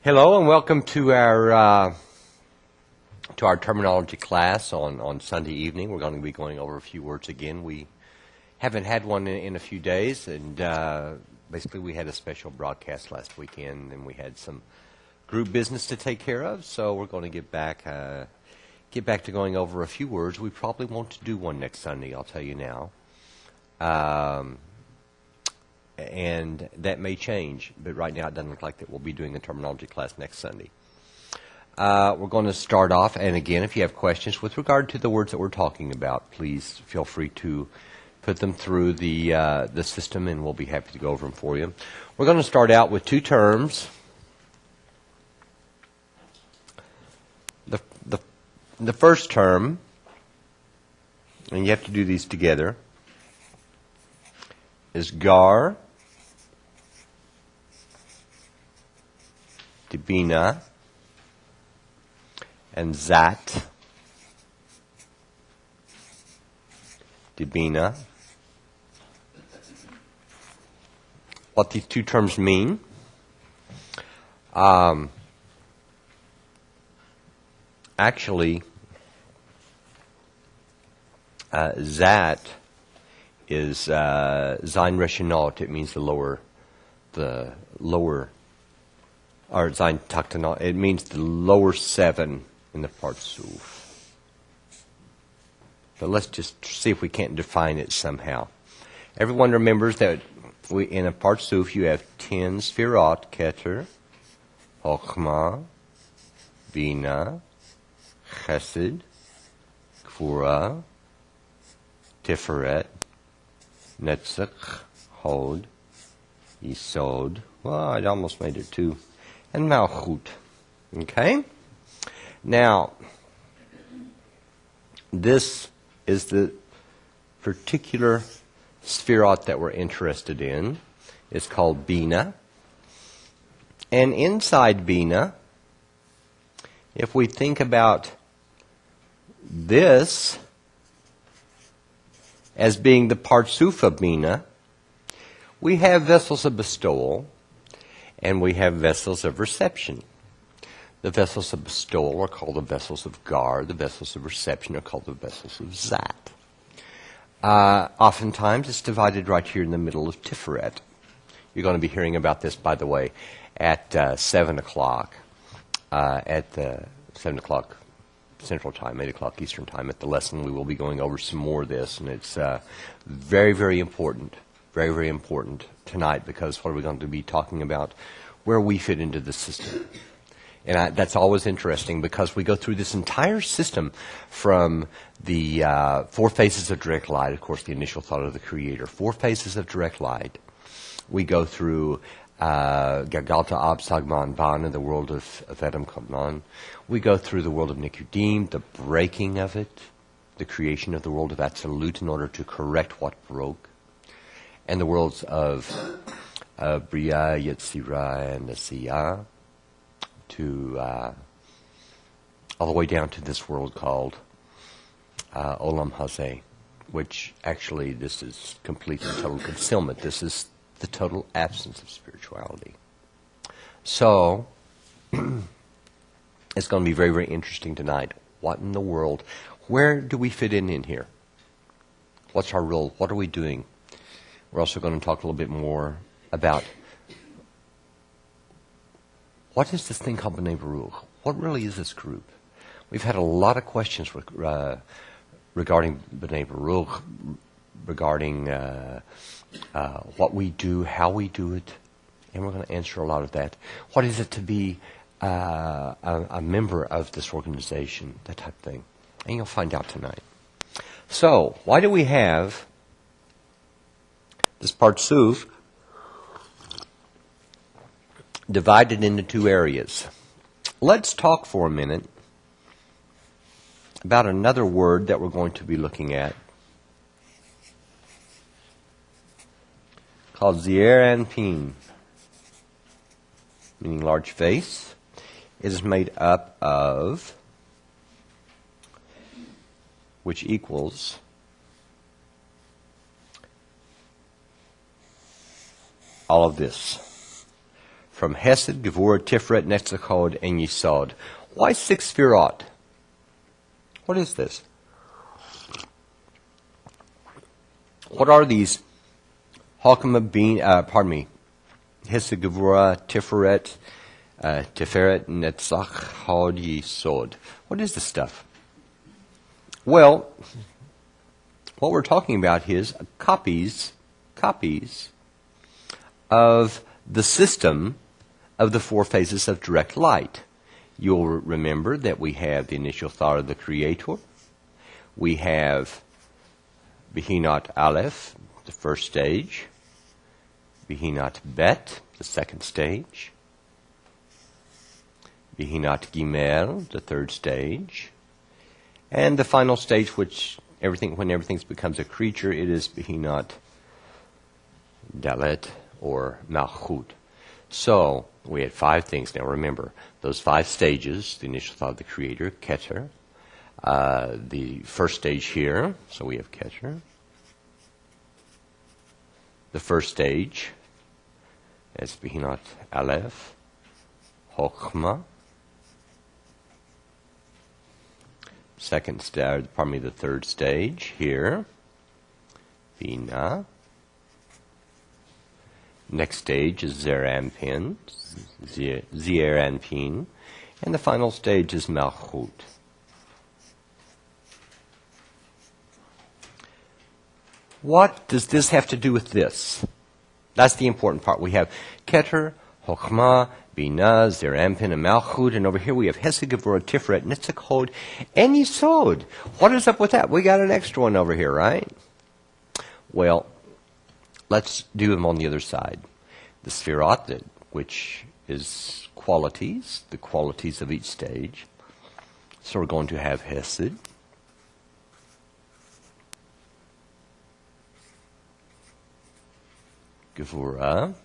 Hello and welcome to our terminology class on Sunday evening. We're going to be going over a few words again. We haven't had one in a few days, and basically we had a special broadcast last weekend, and we had some group business to take care of. So we're going to get back to going over a few words. We probably won't do one next Sunday. I'll tell you now. And that may change, but right now it doesn't look like that we'll be doing a terminology class next Sunday. We're going to start off, and again, if you have questions with regard to the words that we're talking about, please feel free to put them through the system, and we'll be happy to go over them for you. We're going to start out with two terms. The first term, and you have to do these together, is gar, dibina, and zat, dibina. What these two terms mean. Actually, zat is sein Reichenot. It means the lower, or sein Taktanot. It means the lower seven in the Partsuf. But let's just see if we can't define it somehow. Everyone remembers that in a Partsuf you have 10 Sfirot, Keter, Chochmah, Bina, Chesed, Gvura, Tiferet, Netzach, Hod, Yisod. Well, I almost made it too. And Malchut. Okay? Now, this is the particular Sfirot that we're interested in. It's called Bina. And inside Bina, if we think about this as being the Partsuf of Bina, we have vessels of bestowal, and we have vessels of reception. The vessels of bestowal are called the vessels of gar. The vessels of reception are called the vessels of zat. Oftentimes, it's divided right here in the middle of Tiferet. You're going to be hearing about this, by the way, at 7 o'clock, at 7 o'clock Central Time, 8 o'clock Eastern Time. At the lesson, we will be going over some more of this, and it's very, very important. Very, very important tonight, because what are we going to be talking about? Where we fit into the system. And that's always interesting, because we go through this entire system from the 4 phases of direct light, of course, the initial thought of the Creator. 4 phases of direct light. We go through Gagalta Ab Sagman Ban in the world of Adam Kadmon. We go through the world of Nikudim, the breaking of it, the creation of the world of Absolute in order to correct what broke. And the worlds of Bria, Yetzirah, and Asiyah, to all the way down to this world called Olam Hazeh, which actually this is complete and total concealment. This is the total absence of spirituality. So, it's going to be very, very interesting tonight. What in the world? Where do we fit in here? What's our role? What are we doing? We're also going to talk a little bit more about what is this thing called B'nai Baruch? What really is this group? We've had a lot of questions regarding B'nai Baruch, regarding what we do, how we do it, and we're going to answer a lot of that. What is it to be a member of this organization, that type of thing? And you'll find out tonight. So, why do we have this Partsuf divided into 2 areas? Let's talk for a minute about another word that we're going to be looking at, called Zier Anpin, meaning large face. It is made up of, which equals all of this. from Hesed, Gevurah, Tiferet, Netzach, and Yesod. Why 6 Sefirot? What is this? What are these? Hesed, Gevurah, Tiferet, Netzach, Hod, Yesod. What is this stuff? Well, what we're talking about is copies of the system of the 4 phases of direct light. You'll remember that we have the initial thought of the Creator. We have Behinat Aleph, the first stage. Behinat Bet, the second stage. Behinat Gimel, the third stage. And the final stage, when everything becomes a creature, it is Behinat Dalet or Malchut. So, we had 5 things. Now remember, those 5 stages, the initial thought of the Creator, Keter, the first stage here, so we have Keter. The first stage, that's Behinat Aleph, Chokhmah. The third stage here, Bina. Next stage is Zeranpin, Zeranpin, and the final stage is Malchut. What does this have to do with this? That's the important part. We have Keter, Chokhmah, Bina, Zeranpin, and Malchut, and over here we have Hesed, Gevurah, Tiferet, Netzach, and Yesod. What is up with that? We got an extra one over here, right? Well, let's do them on the other side. The Sefirot, which is qualities, the qualities of each stage. So we're going to have Hesed, Gevurah.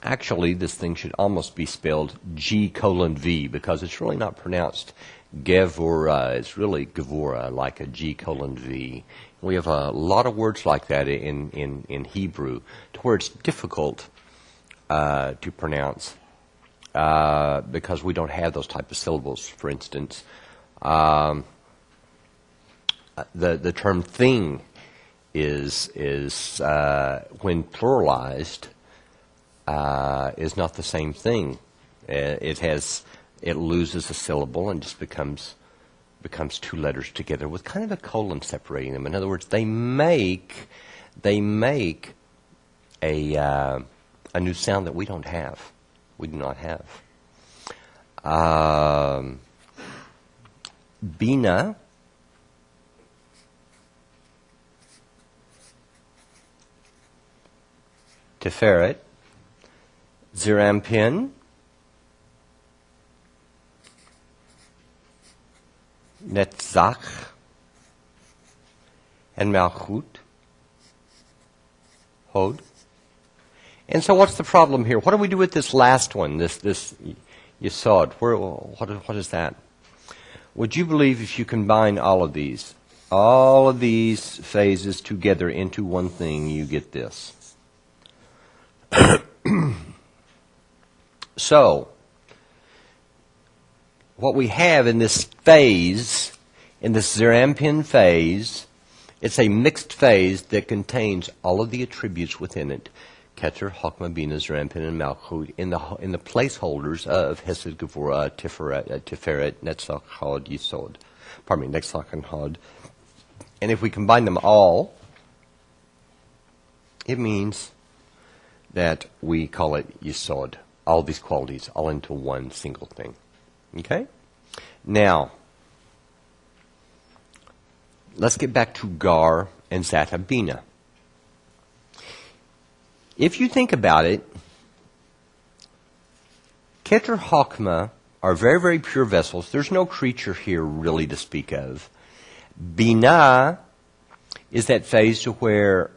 Actually, this thing should almost be spelled G:V because it's really not pronounced Gevurah. It's really Gevurah, like a G:V. We have a lot of words like that in Hebrew, to where it's difficult to pronounce because we don't have those type of syllables. For instance, the term thing is when pluralized, is not the same thing. It loses a syllable and just becomes 2 letters together with kind of a colon separating them. In other words, they make a new sound that we don't have. We do not have. Bina, Tiferet, Zeranpin, Netzach, and Malchut, Hod. And so what's the problem here? What do we do with this last one, this Yesod? What is that? Would you believe if you combine all of these phases together into one thing, you get this? So, what we have in this phase, in this Zeranpin phase, it's a mixed phase that contains all of the attributes within it. Keter, Chokhmah, Bina, Zeranpin, and Malchut in the placeholders of Hesed, Gevurah, Tiferet, Netzach, Hod, Yesod. Netzach and Hod. And if we combine them all, it means that we call it Yesod. All these qualities, all into one single thing. Okay? Now, let's get back to Gar and Zata Bina. If you think about it, Keter, Chokhmah are very, very pure vessels. There's no creature here really to speak of. Bina is that phase to where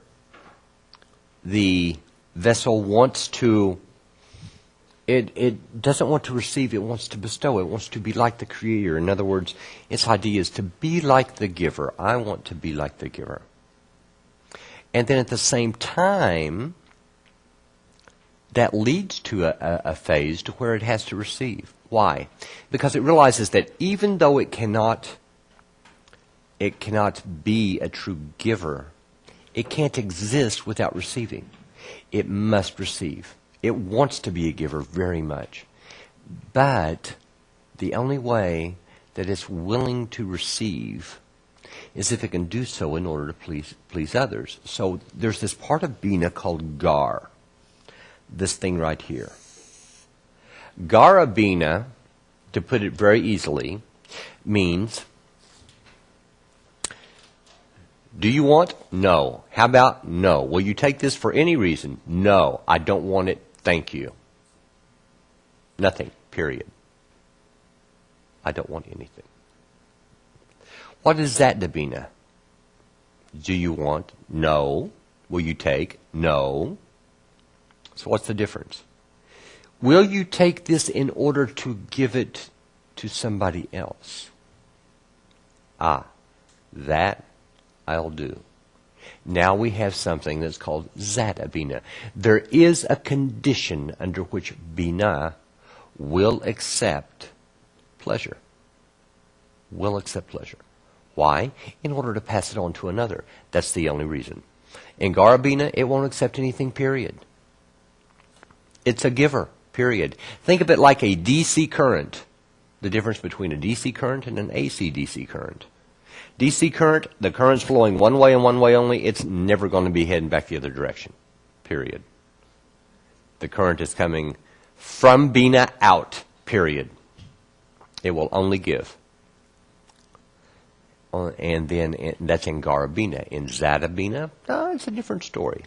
the vessel wants to, it doesn't want to receive, it wants to bestow, it wants to be like the Creator. In other words, its idea is to be like the giver. I want to be like the giver. And then at the same time, that leads to a phase to where it has to receive. Why? Because it realizes that even though it cannot be a true giver, it can't exist without receiving. It must receive. It wants to be a giver very much. But the only way that it's willing to receive is if it can do so in order to please others. So there's this part of Bina called Gar. This thing right here. Gara Bina, to put it very easily, means, do you want? No. How about no? Will you take this for any reason? No. I don't want it. Thank you. Nothing. Period. I don't want anything. What is that, Dabina? Do you want? No. Will you take? No. So what's the difference? Will you take this in order to give it to somebody else? Ah, that I'll do. Now we have something that's called Zat Bina. There is a condition under which Bina will accept pleasure. Will accept pleasure. Why? In order to pass it on to another. That's the only reason. In Garabina, it won't accept anything, period. It's a giver, period. Think of it like a DC current. The difference between a DC current and an AC DC current. DC current, the current's flowing one way and one way only. It's never going to be heading back the other direction, period. The current is coming from Bina out, period. It will only give. And then that's in Garabina. In Zadabina, it's a different story.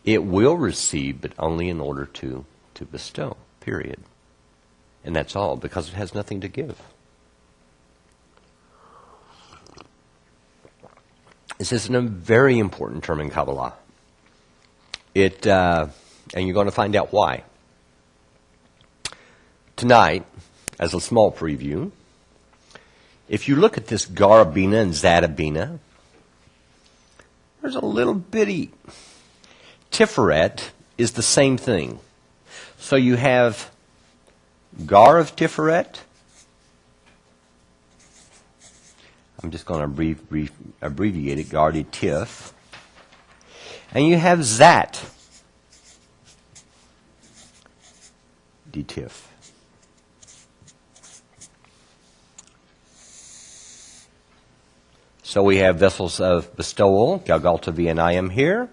It will receive, but only in order to bestow, period. And that's all, because it has nothing to give. This is a very important term in Kabbalah. And you're going to find out why. Tonight, as a small preview, if you look at this Garabina and Zadabina, there's a little bitty Tiferet is the same thing. So you have Gar of Tiferet. I'm just going to abbreviate it, Gar de Tif. And you have Zat de Tif. So we have vessels of bestowal, Galgalta V and I am here.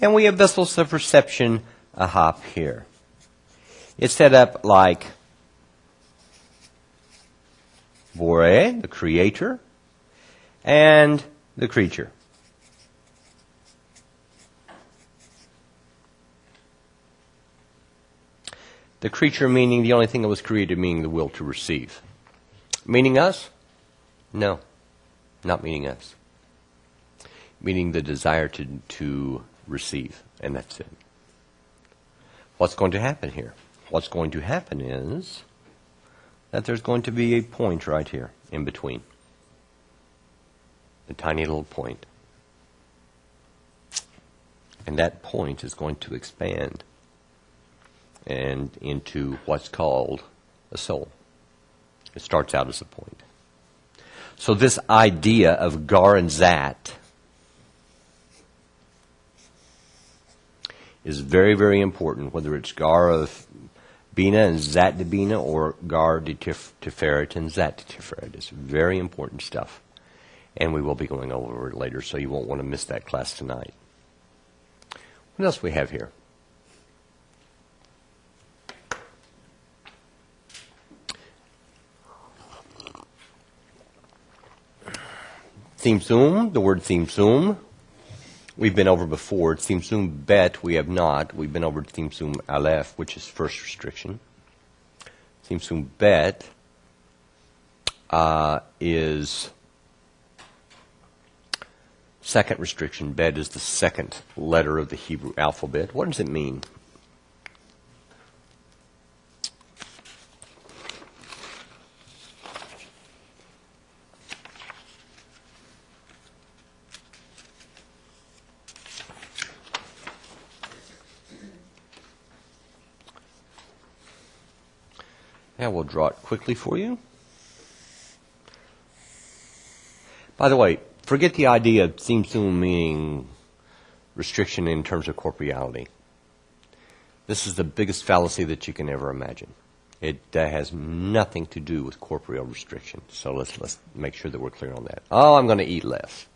And we have vessels of reception, Ahap here. It's set up like Bore, the creator, and the creature. The creature meaning the only thing that was created, meaning the will to receive. Meaning us? No, not meaning us. Meaning the desire to receive, and that's it. What's going to happen here? What's going to happen is that there's going to be a point right here in between. A tiny little point. And that point is going to expand and into what's called a soul. It starts out as a point. So this idea of Gar and Zat is very, very important, whether it's Gar of Bina and Zat de Bina or Gar de Tiferet and Zat de Tiferet. It's very important stuff. And we will be going over it later, so you won't want to miss that class tonight. What else do we have here? Tzimtzum, the word Tzimtzum. We've been over before. Tzimtzum Bet, we have not. We've been over Tzimtzum Aleph, which is first restriction. Tzimtzum Bet is second restriction. Bet is the second letter of the Hebrew alphabet. What does it mean? Now we'll draw it quickly for you. By the way, forget the idea of tzimtzum meaning restriction in terms of corporeality. This is the biggest fallacy that you can ever imagine. It has nothing to do with corporeal restriction. So let's make sure that we're clear on that. Oh, I'm going to eat less.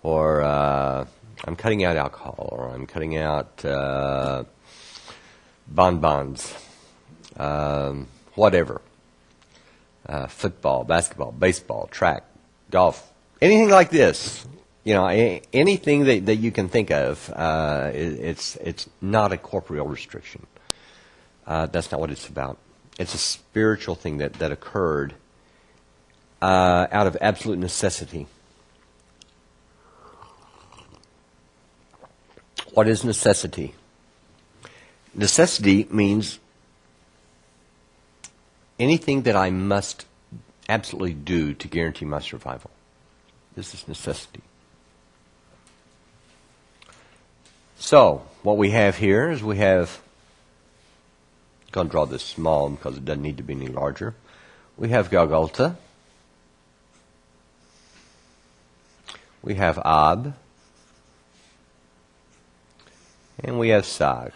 Or I'm cutting out alcohol. Or I'm cutting out bonbons. Whatever. Football, basketball, baseball, track, golf. Anything like this. You know, anything that you can think of, it's not a corporeal restriction. That's not what it's about. It's a spiritual thing that occurred out of absolute necessity. What is necessity? Necessity means anything that I must absolutely do to guarantee my survival. This is necessity. So, what we have here is I'm going to draw this small because it doesn't need to be any larger. We have Galgalta. We have Ab. And we have Sag.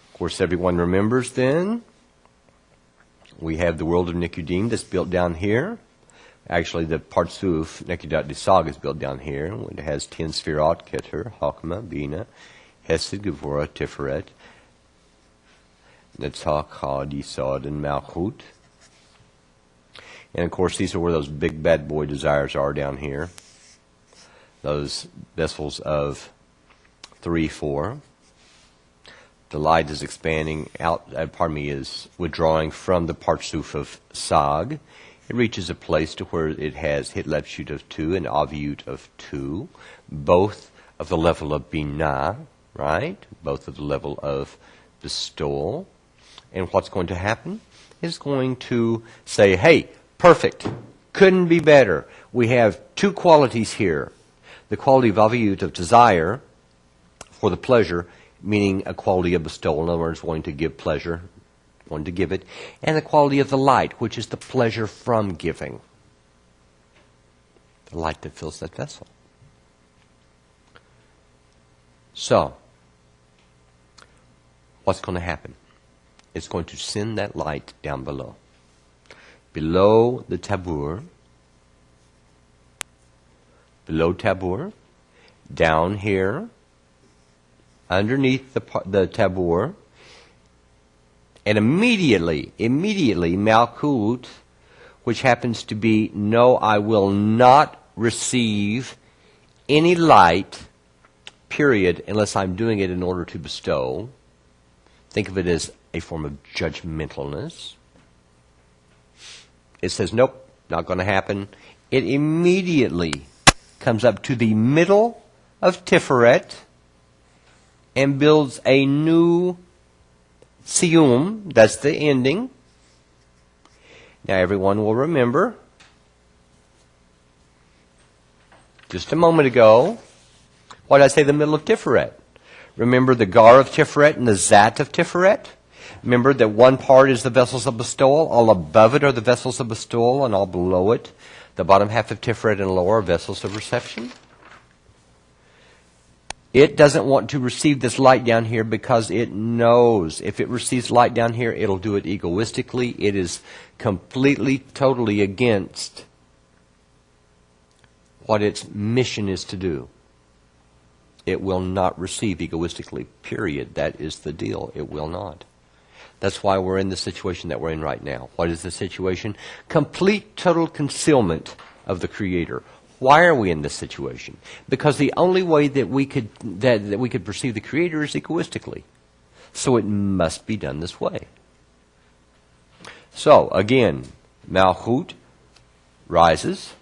Of course, everyone remembers then, we have the world of Nikudim that's built down here. Actually, the Partsuf, Nekudat Disag, is built down here. It has 10 Sfirot, Keter, Chokmah, Bina, Hesed, Gevurah, Tiferet, Netzach, Chad, Yisod, and Malchut. And of course, these are where those big bad boy desires are down here. Those vessels of 3, 4. The light is expanding out, is withdrawing from the Partsuf of Sag. It reaches a place to where it has Hitlapshut of 2 and Aviut of 2, both of the level of Binah, right? Both of the level of bestowal. And what's going to happen? It's going to say, hey, perfect, couldn't be better. We have two qualities here. The quality of Aviut, of desire, for the pleasure, meaning a quality of bestowal, in other words, wanting to give pleasure, wanting to give it, and the quality of the light, which is the pleasure from giving. The light that fills that vessel. So, what's going to happen? It's going to send that light down below. Below the tabur, down here, underneath the tabur, and immediately, Malkut, which happens to be, no, I will not receive any light, period, unless I'm doing it in order to bestow. Think of it as a form of judgmentalness. It says, nope, not going to happen. It immediately comes up to the middle of Tiferet and builds a new siyum, that's the ending. Now everyone will remember, just a moment ago, what did I say, the middle of Tiferet? Remember the Gar of Tiferet and the Zat of Tiferet? Remember that one part is the vessels of bestowal, all above it are the vessels of bestowal, and all below it, the bottom half of Tiferet and lower, are vessels of reception. It doesn't want to receive this light down here because it knows if it receives light down here, it'll do it egoistically. It is completely, totally against what its mission is to do. It will not receive egoistically, period. That is the deal. It will not. That's why we're in the situation that we're in right now. What is the situation? Complete, total concealment of the Creator. Why are we in this situation? Because the only way that we could perceive the Creator is egoistically. So it must be done this way. So, again, Malchut rises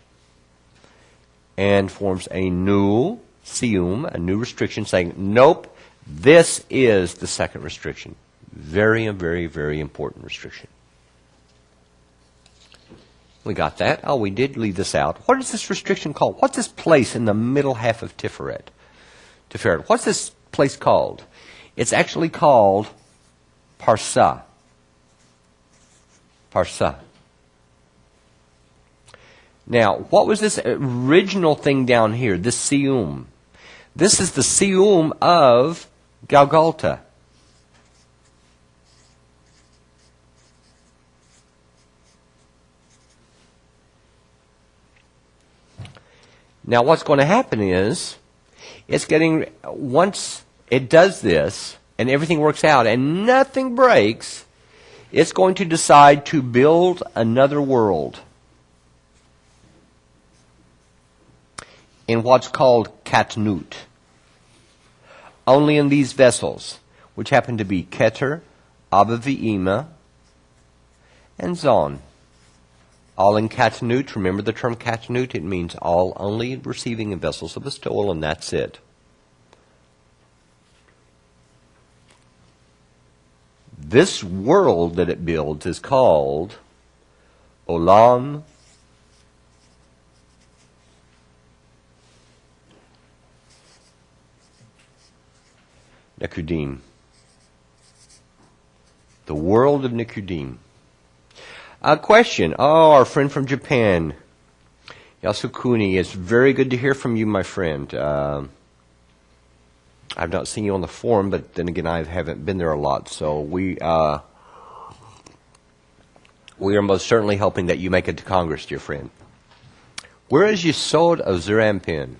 and forms a new siyum, a new restriction, saying, nope, this is the second restriction. Very, very, very important restriction. We got that. Oh, we did leave this out. What is this restriction called? What's this place in the middle half of Tiferet? What's this place called? It's actually called Parsa. Parsa. Now, what was this original thing down here, this siyum? This is the siyum of Galgalta. Now, what's going to happen is, once it does this, and everything works out, and nothing breaks, it's going to decide to build another world in what's called Katnut. Only in these vessels, which happen to be Keter, Abba V'Ima, and Zon. All in Katnut. Remember the term Katnut? It means all only receiving in vessels of bestowal, and that's it. This world that it builds is called Olam Nekudim. The world of Nekudim. A question. Oh, our friend from Japan, Yasukuni. It's very good to hear from you, my friend. I've not seen you on the forum, but then again, I haven't been there a lot. So we are most certainly hoping that you make it to Congress, dear friend. Where is Yesod of Zerampin?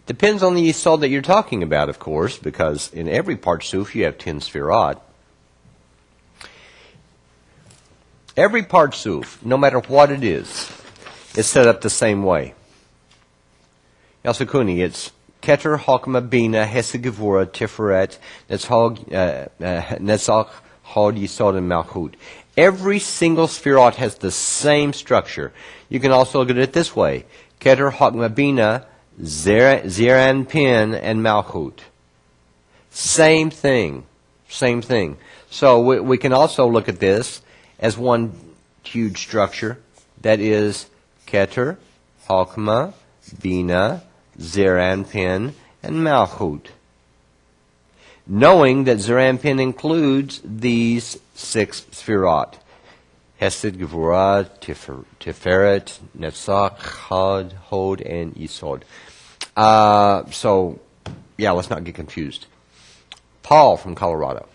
Depends on the Yesod that you're talking about, of course, because in every Partsuf you have 10 Sfirot. Every Partsuf, no matter what it is set up the same way. Yasukuni, it's Keter, Chokmah, Bina, Hesed, Gevurah, Tiferet, Netzach, Hod, Yesod, and Malchut. Every single Sfirot has the same structure. You can also look at it this way. Keter, Chokmah, Bina, Zeran, Pin, and Malchut. Same thing. Same thing. So we can also look at this as one huge structure that is Keter, Chokmah, Bina, Zeranpin, and Malchut. Knowing that Zeranpin includes these 6 Sfirot. Hesed, Gevurah, Tiferet, Netzach, Hod, and Yesod. So, yeah, let's not get confused. Paul from Colorado.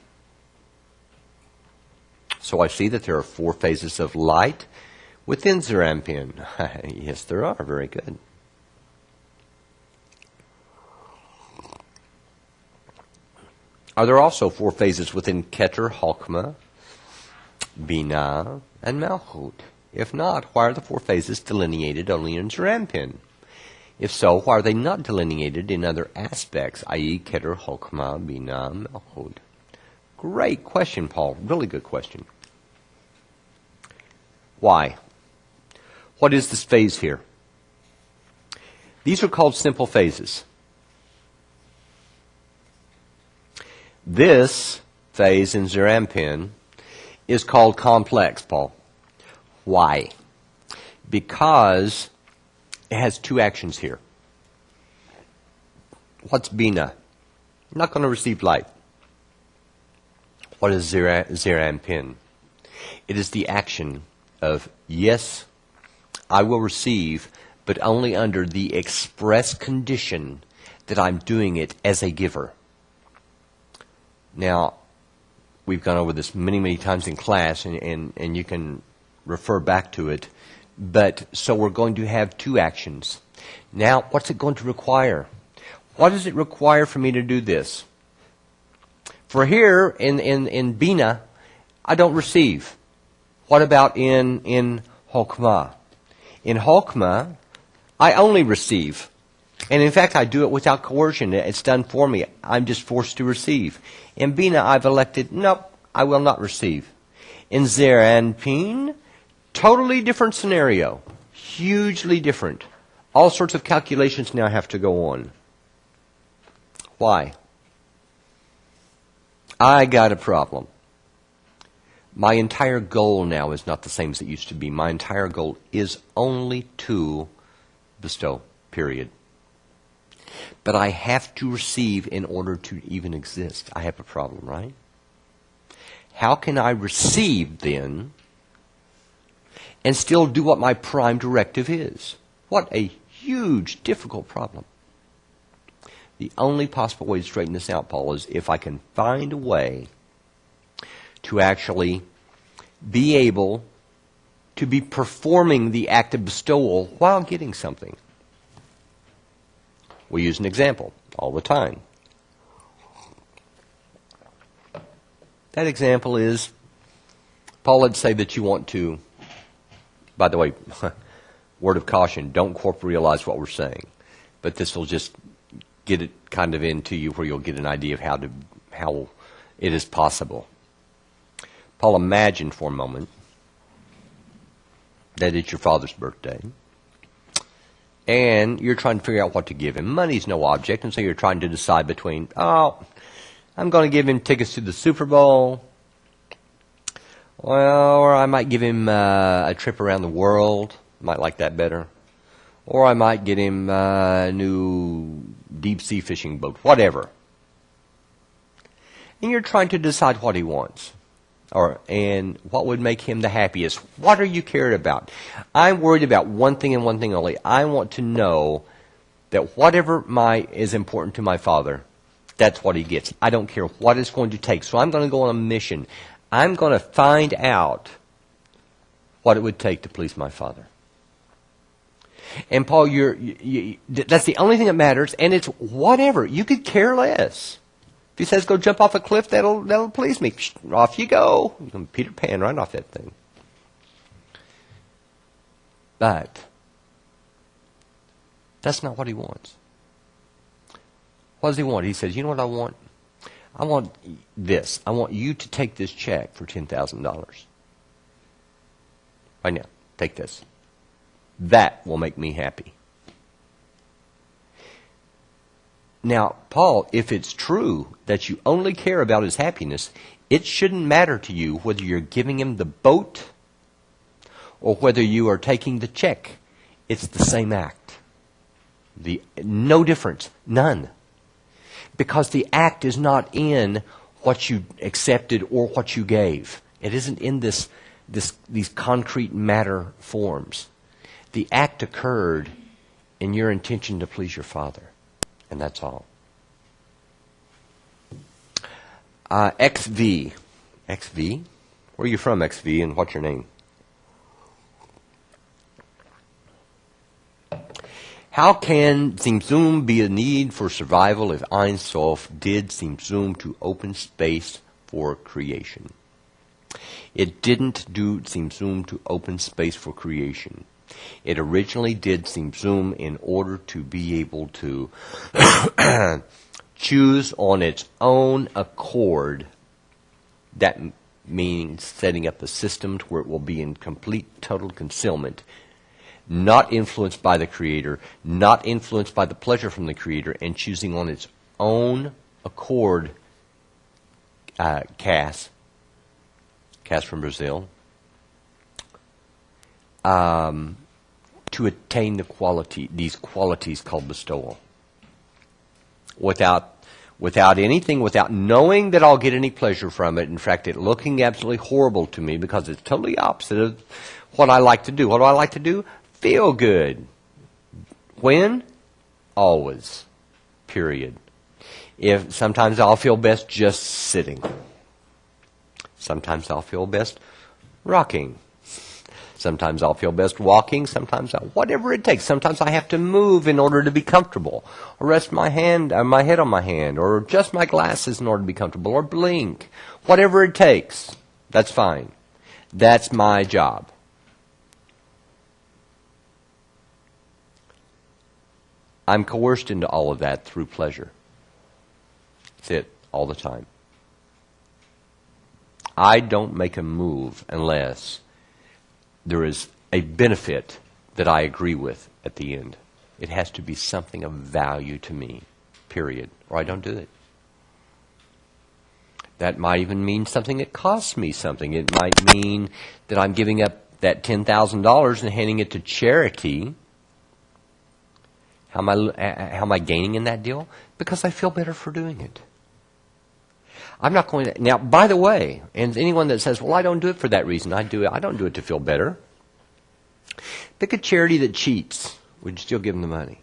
So I see that there are 4 phases of light within Zerampin. Yes, there are. Very good. Are there also 4 phases within Keter, Chokmah, Bina, and Malchut? If not, why are the 4 phases delineated only in Zerampin? If so, why are they not delineated in other aspects, i.e. Keter, Chokmah, Bina, and Malchut? Great question, Paul. Really good question. Why? What is this phase here? These are called simple phases. This phase in Zerampin is called complex, Paul. Why? Because it has 2 actions here. What's Bina? Not going to receive light. What is Zerampin? It is the action of, yes, I will receive, but only under the express condition that I'm doing it as a giver. Now, we've gone over this many, many times in class, and you can refer back to it. But so we're going to have 2 actions. Now, what's it going to require? What does it require for me to do this? For here in Bina, I don't receive. What about in Chokmah? In Chokmah, I only receive. And in fact, I do it without coercion. It's done for me. I'm just forced to receive. In Bina, I've elected, nope, I will not receive. In Zeranpin, totally different scenario. Hugely different. All sorts of calculations now have to go on. Why? I got a problem. My entire goal now is not the same as it used to be. My entire goal is only to bestow, period. But I have to receive in order to even exist. I have a problem, right? how can I receive then and still do what my prime directive is? What a huge, difficult problem. The only possible way to straighten this out, Paul, is if I can find a way to actually be able to be performing the act of bestowal while getting something. We use an example all the time. That example is, Paul, let's say that you want to, by the way, word of caution, don't corporealize what we're saying. But this will just get it kind of into you where you'll get an idea of how it is possible. Paul, imagine for a moment that it's your father's birthday, and you're trying to figure out what to give him. Money's no object, and so you're trying to decide between, I'm going to give him tickets to the Super Bowl, well, or I might give him a trip around the world. Might like that better. Or I might get him a new deep-sea fishing boat, whatever. And you're trying to decide what he wants. And what would make him the happiest. What are you cared about? I'm worried about one thing and one thing only. I want to know that whatever is important to my father, that's what he gets. I don't care what it's going to take. So I'm going to go on a mission. I'm going to find out what it would take to please my father. And Paul, that's the only thing that matters, and it's whatever. You could care less. If he says go jump off a cliff, that'll please me. Off you go. You can Peter Pan right off that thing. But that's not what he wants. What does he want? He says, you know what I want? I want this. I want you to take this check for $10,000. Right now, take this. That will make me happy. Now, Paul, if it's true that you only care about his happiness, it shouldn't matter to you whether you're giving him the boat or whether you are taking the check. It's the same act. No difference. None. Because the act is not in what you accepted or what you gave. It isn't in these concrete matter forms. The act occurred in your intention to please your Father. And that's all. XV. XV? Where are you from, XV, and what's your name? How can Tzimtzum be a need for survival if Ein Sof did Tzimtzum to open space for creation? It didn't do Tzimtzum to open space for creation. It originally did Tzimtzum in order to be able to choose on its own accord. That means setting up a system to where it will be in complete, total concealment, not influenced by the Creator, not influenced by the pleasure from the Creator, and choosing on its own accord. Cass from Brazil, to attain these qualities called bestowal. Without anything, without knowing that I'll get any pleasure from it. In fact, it looking absolutely horrible to me because it's totally opposite of what I like to do. What do I like to do? Feel good. When? Always. Period. Sometimes I'll feel best just sitting. Sometimes I'll feel best rocking. Sometimes I'll feel best walking. Sometimes whatever it takes. Sometimes I have to move in order to be comfortable, or rest my head on my hand, or adjust my glasses in order to be comfortable, or blink. Whatever it takes. That's fine. That's my job. I'm coerced into all of that through pleasure. That's it, all the time. I don't make a move unless there is a benefit that I agree with at the end. It has to be something of value to me, period, or I don't do it. That might even mean something that costs me something. It might mean that I'm giving up that $10,000 and handing it to charity. How am I gaining in that deal? Because I feel better for doing it. I'm not going to. Now, by the way, and anyone that says, well, I don't do it for that reason. I don't do it to feel better. Pick a charity that cheats. Would you still give them the money?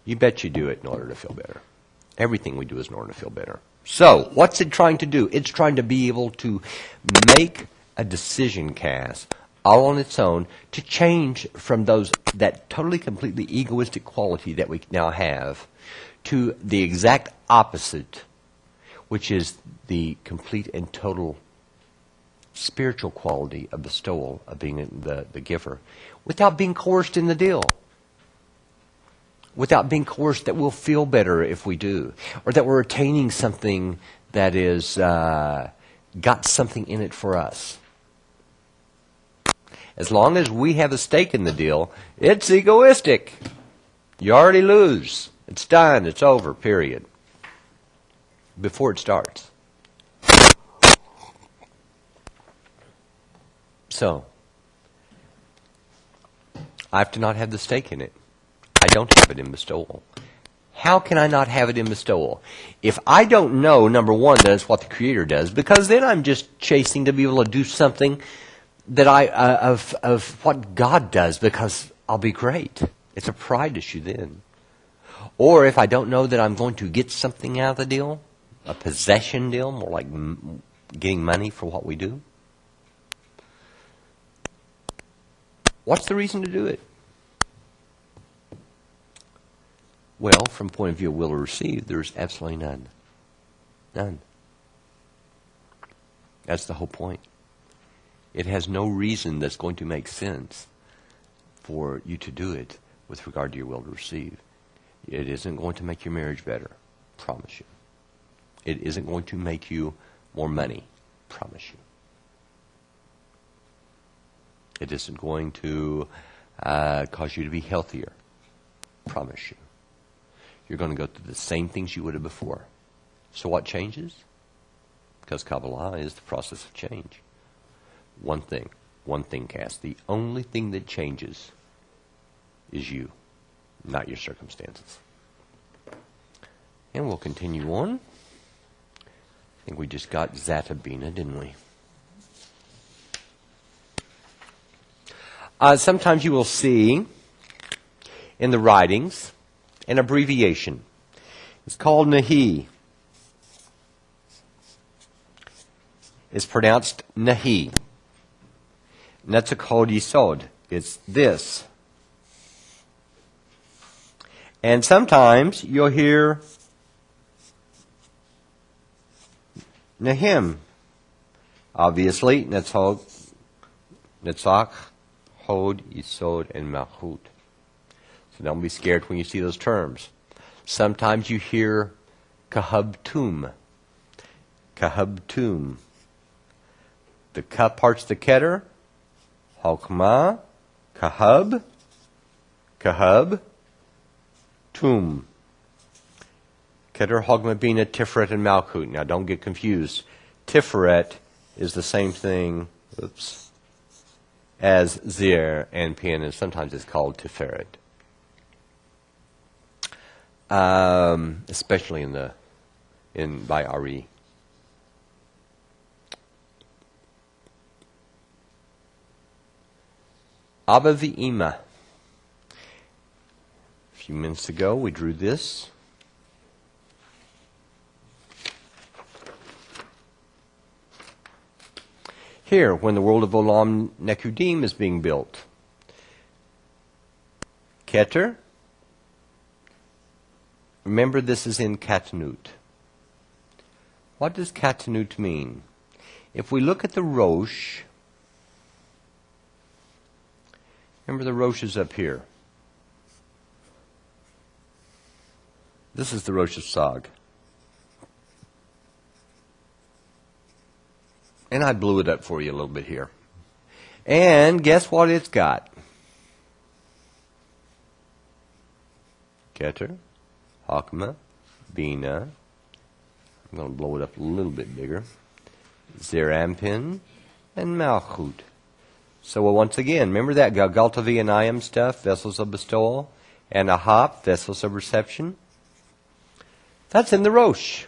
You bet you do it in order to feel better. Everything we do is in order to feel better. So, what's it trying to do? It's trying to be able to make a decision, Cass, all on its own, to change from that totally, completely egoistic quality that we now have to the exact opposite, which is the complete and total spiritual quality of bestowal, of being the giver, without being coerced in the deal. Without being coerced that we'll feel better if we do, or that we're attaining something that is got something in it for us. As long as we have a stake in the deal, it's egoistic. You already lose. It's done. It's over, period. Before it starts. So, I have to not have the stake in it. I don't have it in bestowal. How can I not have it in bestowal? If I don't know, number one, that it's what the Creator does, because then I'm just chasing to be able to do something that of what God does, because I'll be great. It's a pride issue then. Or if I don't know that I'm going to get something out of the deal, a possession deal, more like getting money for what we do, what's the reason to do it? Well, from the point of view of will to receive, there's absolutely none. None. That's the whole point. It has no reason that's going to make sense for you to do it with regard to your will to receive. It isn't going to make your marriage better. Promise you. It isn't going to make you more money. Promise you. It isn't going to cause you to be healthier. Promise you. You're going to go through the same things you would have before. So what changes? Because Kabbalah is the process of change. One thing, Cass. The only thing that changes is you, not your circumstances. And we'll continue on. I think we just got Zata Bina, didn't we? Sometimes you will see in the writings an abbreviation. It's called Nahi. It's pronounced Nahi. And that's a called Yisod. It's this. And sometimes you'll hear Nahim. Obviously, Netzach, Hod, Yisod, and Malchut. So don't be scared when you see those terms. Sometimes you hear Kahabtum. Kahabtum. The Ka part's the Keter. Hokmah. Kahab. Kahab. Tum. Keter, Hogmah, Bina, Tiferet, and Malchut. Now don't get confused. Tiferet is the same thing as Zir and Pin, and sometimes it's called Tiferet. Especially by Ari. Abba v'Ima. A few minutes ago we drew this. Here, when the world of Olam Nekudim is being built. Keter. Remember, this is in Katnut. What does Katnut mean? If we look at the Rosh, remember the Rosh is up here. This is the Rosh Hashanah. And I blew it up for you a little bit here. And guess what it's got? Keter, Hakma, Bina. I'm going to blow it up a little bit bigger. Zerampin and Malchut. So once again, remember that Galgaltavi and Ayam stuff, vessels of bestowal, and Ahap, vessels of reception? That's in the Rosh.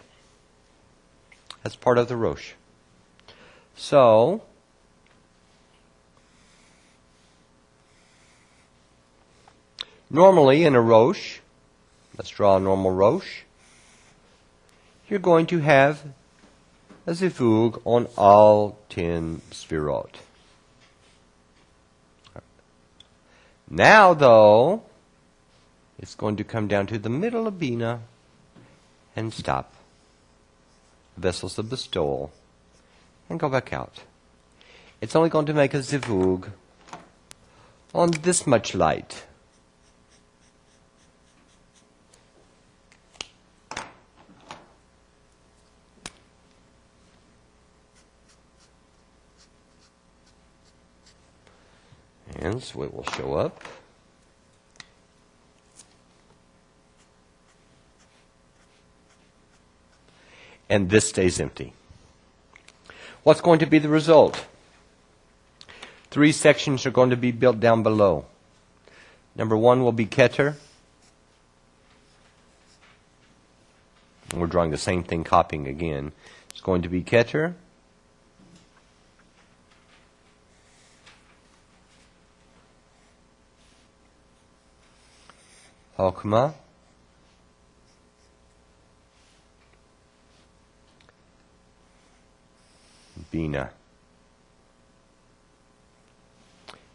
That's part of the Rosh. So, normally in a Rosh, let's draw a normal Rosh, you're going to have a zivug on all 10 sfirot. Now, though, it's going to come down to the middle of Bina and stop. Vessels of bestowal, and go back out. It's only going to make a zivug on this much light. And so it will show up. And this stays empty. What's going to be the result? 3 sections are going to be built down below. Number 1 will be Keter. And we're drawing the same thing, copying again. It's going to be Keter. Hokmah. Bina.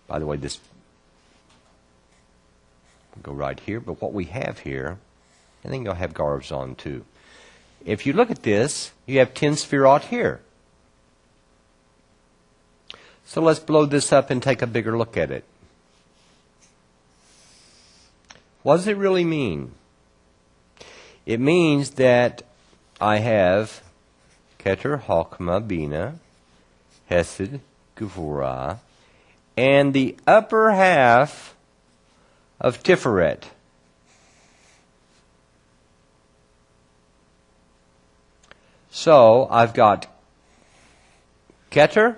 By the way, this will go right here, but what we have here, and then you'll have Garvs on too. If you look at this, you have 10 sfirot here. So let's blow this up and take a bigger look at it. What does it really mean? It means that I have Keter, Hokmah, Bina, Hesed, Gevurah, and the upper half of Tiferet. So I've got Keter,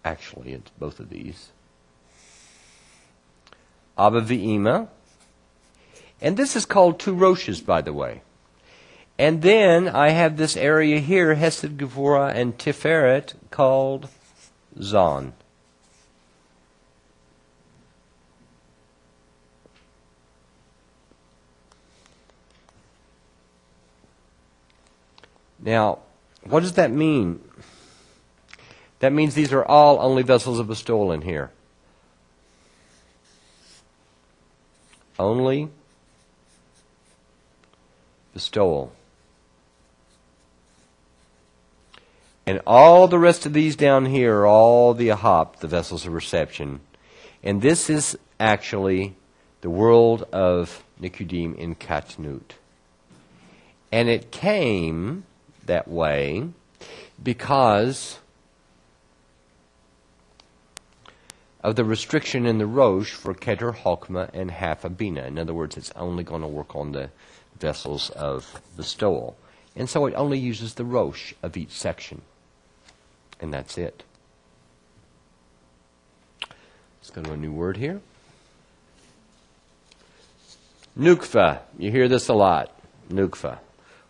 actually it's both of these, Abba V'Ima, and this is called 2 Roshes, by the way. And then I have this area here, Hesed, Gevurah, and Tiferet, called Zon. Now, what does that mean? That means these are all only vessels of bestowal in here. Only bestowal. And all the rest of these down here are all the ahop, the vessels of reception. And this is actually the world of Nikudim in Katnut. And it came that way because of the restriction in the Rosh for Keter, Hokmah, and half a Bina. In other words, it's only going to work on the vessels of bestowal. And so it only uses the Rosh of each section. And that's it. Let's go to a new word here. Nukva. You hear this a lot. Nukva.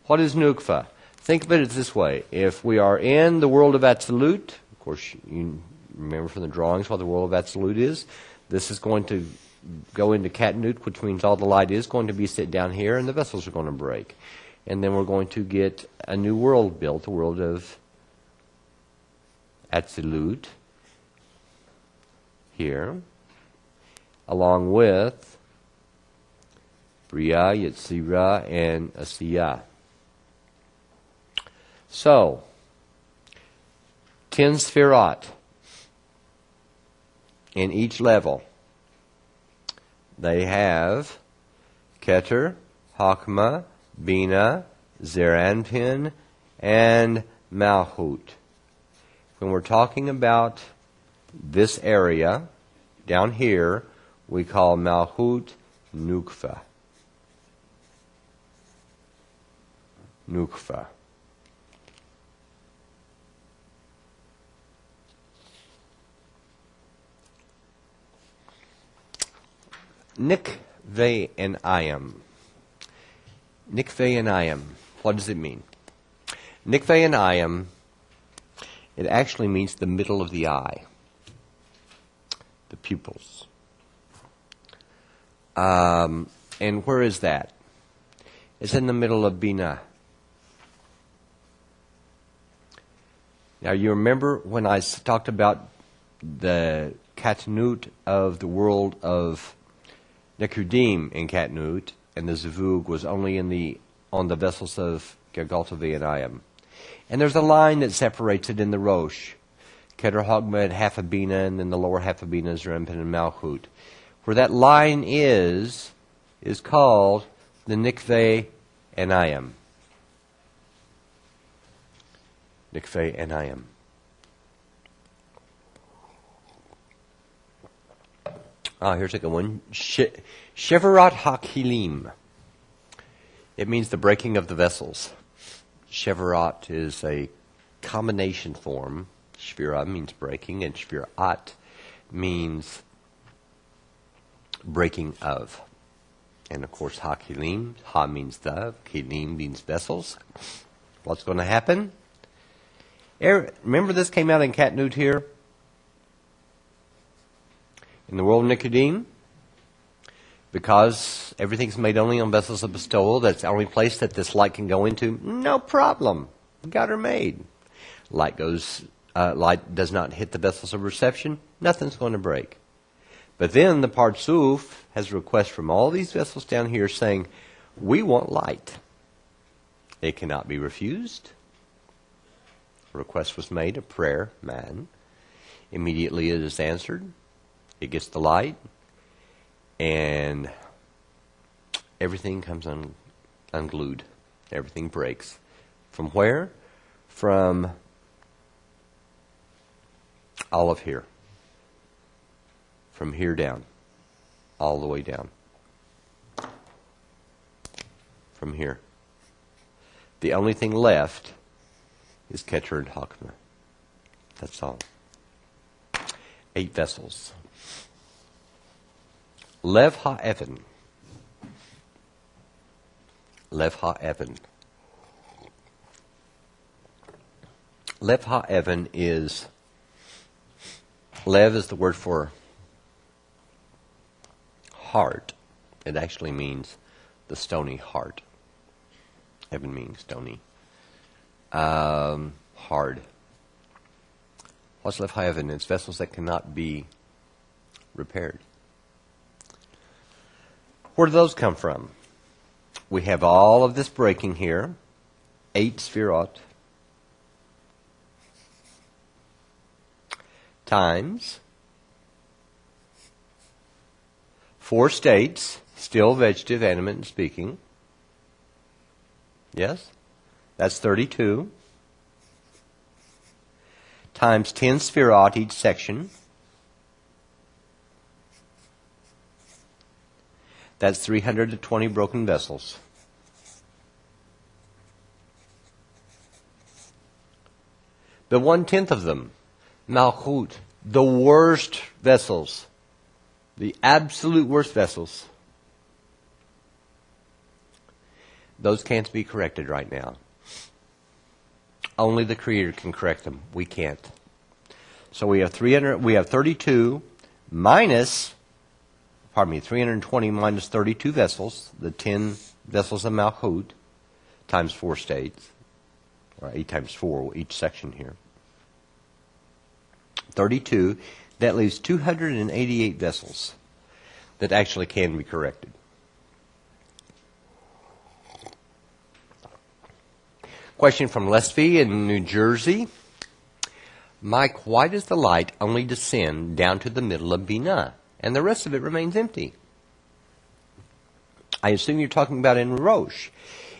What is Nukva? Think of it this way. If we are in the world of Absolute, of course, you remember from the drawings what the world of Absolute is. This is going to go into Katnut, which means all the light is going to be sit down here, and the vessels are going to break. And then we're going to get a new world built, the world of Absolute, here, along with Bria, Yetzirah, and Asiyah. So, 10 Sfirot in each level. They have Keter, Hokmah, Bina, Zeranpin, and Malchut. When we're talking about this area down here, we call Malchut Nukva. Nukva. Nikve and ayam. Nikve and ayam. What does it mean? Nikve and ayam, it actually means the middle of the eye, the pupils. And where is that? It's in the middle of Bina. Now you remember when I talked about the Katnut of the world of Nekudim in Katnut, and the Zivug was only on the vessels of Gergaltavi and Ayam. And there's a line that separates it in the Rosh. Keter Hogmed, half a Bina, and then the lower half a Bina is Rempin and Malchut. Where that line is called the Nikve and Ayam. Nikve and Ayam. Here's a good one. Shevarat HaKilim. It means the breaking of the vessels. Shevarat is a combination form. Shvira means breaking, and Shvirat means breaking of. And of course, HaKilim. Ha means the. Kilim means vessels. What's going to happen? Remember this came out in Katnut here? In the world of Nikudim? Because everything's made only on vessels of bestowal, that's the only place that this light can go into. No problem. Got her made. Light does not hit the vessels of reception. Nothing's going to break. But then the Partsuf has a request from all these vessels down here saying, we want light. It cannot be refused. A request was made, a prayer, man. Immediately it is answered. It gets the light. And everything comes unglued. Everything breaks. From where? From all of here. From here down. All the way down. From here. The only thing left is Keter and Hakma. That's all. 8 vessels. Lev HaEvan. Lev HaEvan. Lev HaEvan is, Lev is the word for heart. It actually means the stony heart. Evan means stony. Hard. What's Lev HaEvan? It's vessels that cannot be repaired. Where do those come from? We have all of this breaking here. 8 sphirot. Times 4 states, still vegetative, animate, and speaking. Yes? That's 32. Times 10 sphirot each section. That's 320 broken vessels. But 1/10 of them, Malchut, the worst vessels, the absolute worst vessels, those can't be corrected right now. Only the Creator can correct them. We can't. So we have 32 minus 320 minus 32 vessels, the 10 vessels of Malchut, times 4 states, or 8 times 4, each section here. 32, that leaves 288 vessels that actually can be corrected. Question from Leslie in New Jersey. Mike, why does the light only descend down to the middle of Binah, and the rest of it remains empty? I assume you're talking about in Rosh.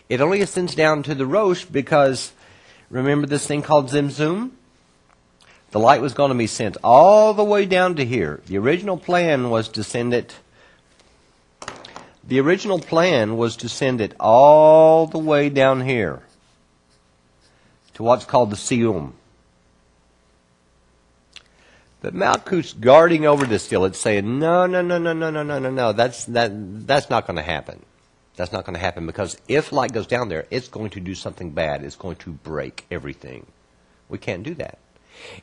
It only ascends down to the Rosh because, remember this thing called Zimzum? The light was going to be sent all the way down to here. The original plan was to send it all the way down here to what's called the Siyum. But Malkuth's guarding over this still. It's saying, no, no, no, no, no, no, no, no, no. That's not going to happen. That's not going to happen because if light goes down there, it's going to do something bad. It's going to break everything. We can't do that.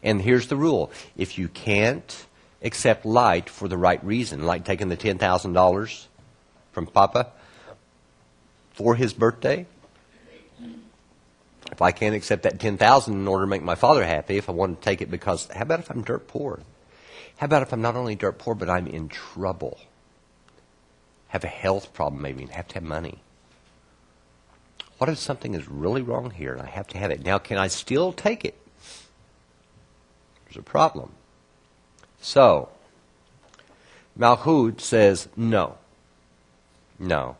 And here's the rule. If you can't accept light for the right reason, like taking the $10,000 from Papa for his birthday, if I can't accept that $10,000 in order to make my father happy, if I want to take it because, how about if I'm dirt poor? How about if I'm not only dirt poor, but I'm in trouble? Have a health problem maybe and have to have money. What if something is really wrong here and I have to have it? Now, can I still take it? There's a problem. So, Malkuth says, no. No.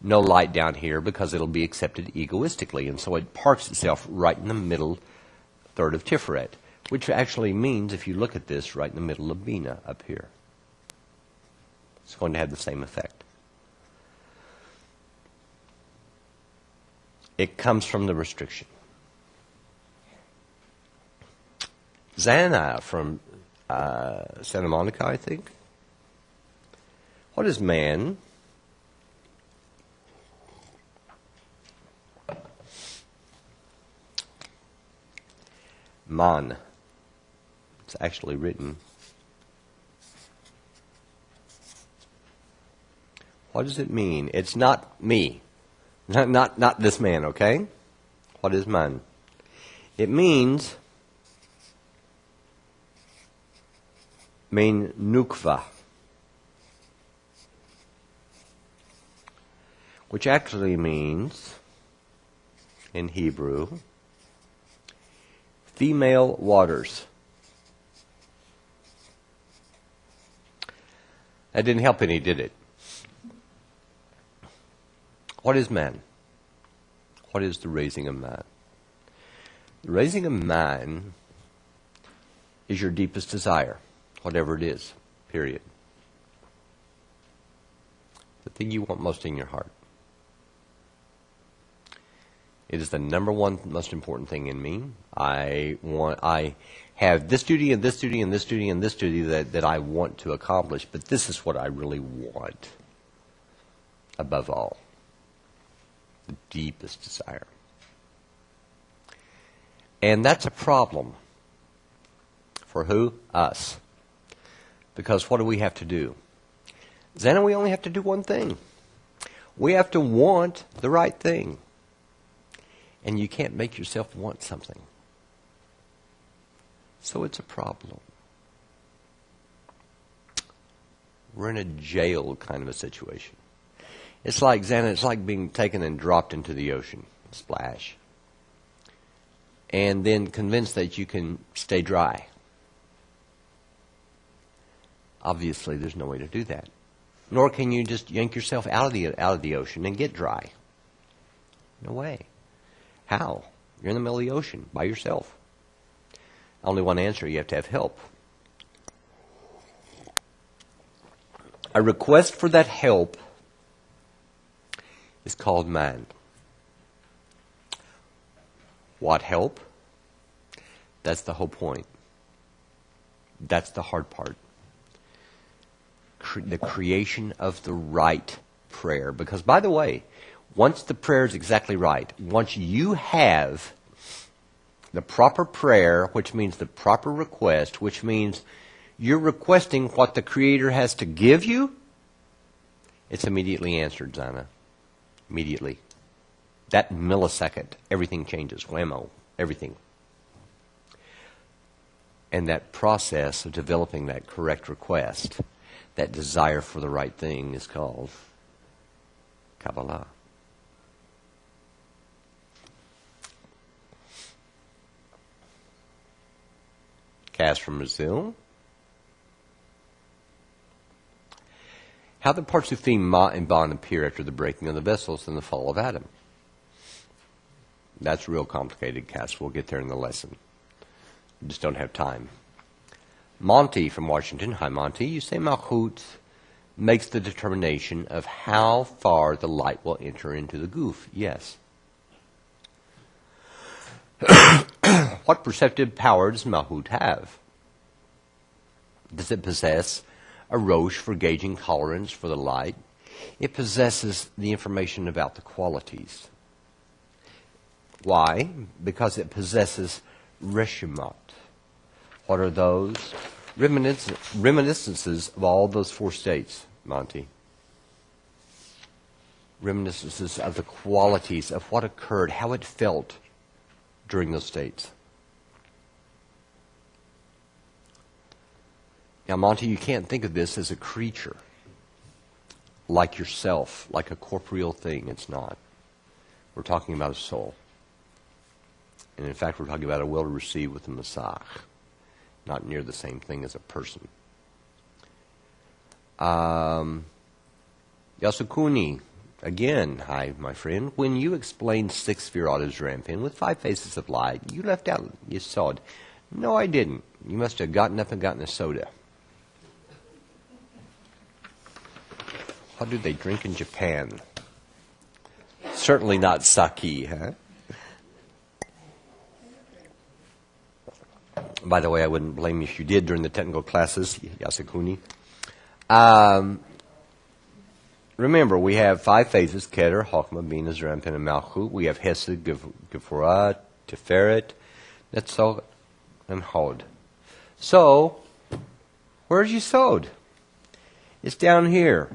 No light down here because it'll be accepted egoistically. And so it parks itself right in the middle third of Tiferet, which actually means, if you look at this, right in the middle of Bina up here. It's going to have the same effect. It comes from the restriction. Zana from Santa Monica, I think. What is man? Man. It's actually written. What does it mean? It's not me. Not this man, okay? What is man? It means nukva, which actually means, in Hebrew, female waters. That didn't help any, did it? What is man? What is the raising of man? The raising of man is your deepest desire, whatever it is, period. The thing you want most in your heart. It is the number one most important thing in me. I have this duty and this duty and this duty and this duty that I want to accomplish, but this is what I really want above all. The deepest desire. And that's a problem. For who? Us. Because what do we have to do? Xana, we only have to do one thing. We have to want the right thing. And you can't make yourself want something. So it's a problem. We're in a jail kind of a situation. It's like, Xana, it's like being taken and dropped into the ocean. Splash. And then convinced that you can stay dry. Obviously, there's no way to do that. Nor can you just yank yourself out of the ocean and get dry. No way. How? You're in the middle of the ocean by yourself. Only one answer, you have to have help. A request for that help is called man. What help? That's the whole point. That's the hard part. The creation of the right prayer. Because, by the way, once the prayer is exactly right, once you have the proper prayer, which means the proper request, which means you're requesting what the Creator has to give you, it's immediately answered, Xana. Immediately. That millisecond, everything changes. Whammo. Everything. And that process of developing that correct request, that desire for the right thing, is called Kabbalah. Cass from Brazil. How the parts of theme, Ma and Bon appear after the breaking of the vessels and the fall of Adam. That's real complicated, Cass. We'll get there in the lesson. We just don't have time. Monty from Washington. Hi, Monty. You say Malkuth makes the determination of how far the light will enter into the goof. Yes. What perceptive power does Malkuth have? does it possess? A roche for gauging tolerance for the light. It possesses the information about the qualities. Why? Because it possesses reshimot. What are those? Reminiscences of all those four states, Monty. Reminiscences of the qualities of what occurred, how it felt during those states. Now, Monty, you can't think of this as a creature, like yourself, like a corporeal thing. It's not. We're talking about a soul. And in fact, we're talking about a will to receive with the Messiah. Not near the same thing as a person. Yasukuni, again, hi, my friend. When you explained six Viratas Rampan with five faces of light, you left out Yesod. No, I didn't. You must have gotten up and gotten a soda. What do they drink in Japan? Certainly not sake, huh? By the way, I wouldn't blame you if you did during the technical classes, Yasukuni. Remember, we have five phases, Keter, Chokmah, Bina, Rampan, and Malchut. We have Hesed, Gevurah, Tiferet, Netzach, and Hod. So, where's Yesod? It's down here.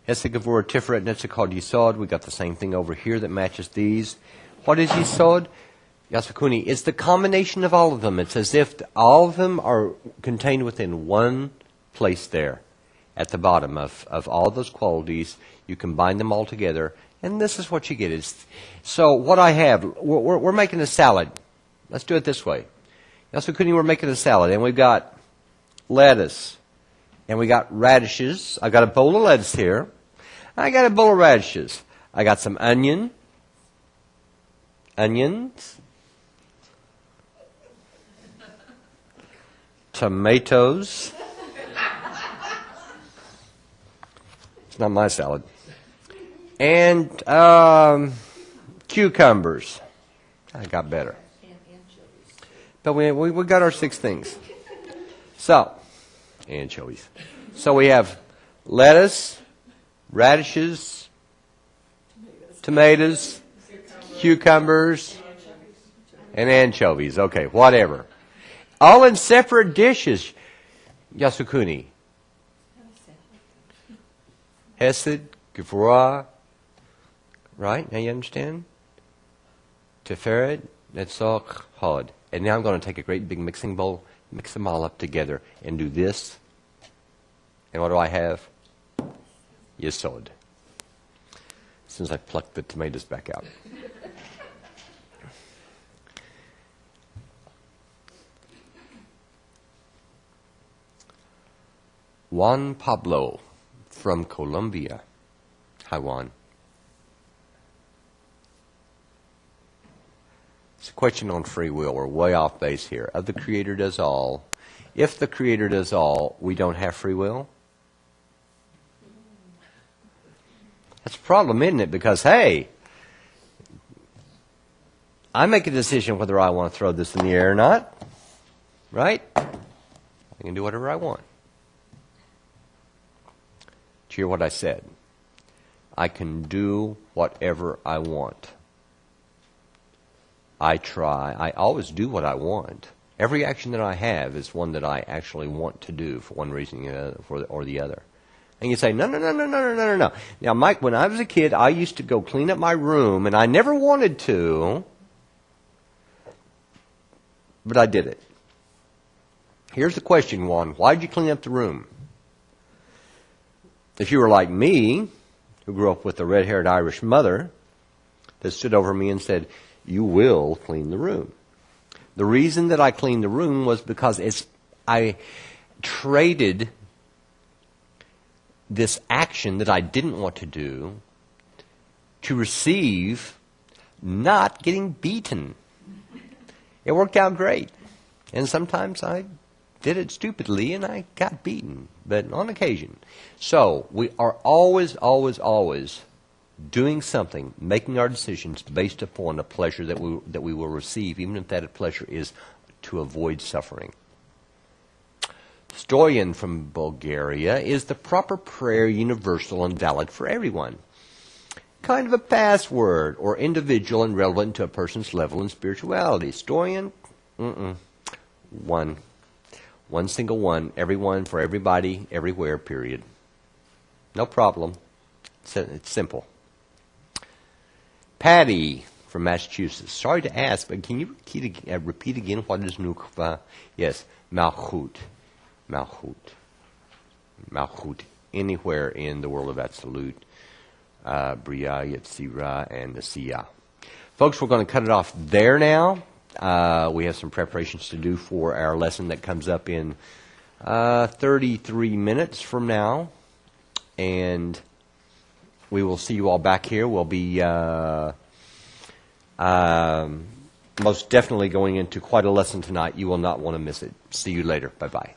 Hesed, Gevurah, Tiferet, Netzach, Hod, Yesod. We got the same thing over here that matches these. What is Yesod? Yasukuni, it's the combination of all of them. It's as if all of them are contained within one place there. At the bottom of all those qualities, you combine them all together, and this is what you get. So what I have, we're making a salad. Let's do it this way. Yasukuni, we're making a salad, and we've got lettuce, and we got radishes. I got a bowl of lettuce here. I got a bowl of radishes. I got some onions, tomatoes. It's not my salad. And cucumbers. I got better. But we got our six things. So, anchovies. So we have lettuce, radishes, tomatoes, cucumbers, and anchovies. Okay, whatever. All in separate dishes. Yasukuni. Hesed, Gevurah. Right? Now you understand? Tiferet, Netzach, Hod. And now I'm going to take a great big mixing bowl, mix them all up together, and do this. And what do I have? Yesod. As soon as I pluck the tomatoes back out. Juan Pablo from Colombia. Hi, Juan. It's a question on free will. We're way off base here. Of the Creator does all. If the Creator does all, we don't have free will? That's a problem, isn't it? Because, hey, I make a decision whether I want to throw this in the air or not. Right? I can do whatever I want. Did you hear what I said? I can do whatever I want. I always do what I want. Every action that I have is one that I actually want to do for one reason or the other. And you say, no. Now, Mike, when I was a kid, I used to go clean up my room, and I never wanted to, but I did it. Here's the question, Juan. Why did you clean up the room? If you were like me, who grew up with a red-haired Irish mother that stood over me and said, you will clean the room. The reason that I cleaned the room was because I traded this action that I didn't want to do to receive not getting beaten. It worked out great. And sometimes I did it stupidly and I got beaten, but on occasion. So we are always doing something, making our decisions based upon a pleasure that we will receive, even if that pleasure is to avoid suffering. Stoyan from Bulgaria is the proper prayer universal and valid for everyone. Kind of a password or individual and relevant to a person's level in spirituality. Stoyan? One. One single one. Everyone, for everybody, everywhere, period. No problem. It's simple. Patty from Massachusetts. Sorry to ask, but can you repeat again what is Nukva? Yes, Malchut. Malchut. Malchut. Anywhere in the world of Absolute. Bria, Yetzirah, and Nasiya. Folks, we're going to cut it off there now. We have some preparations to do for our lesson that comes up in 33 minutes from now. And we will see you all back here. We'll be most definitely going into quite a lesson tonight. You will not want to miss it. See you later. Bye-bye.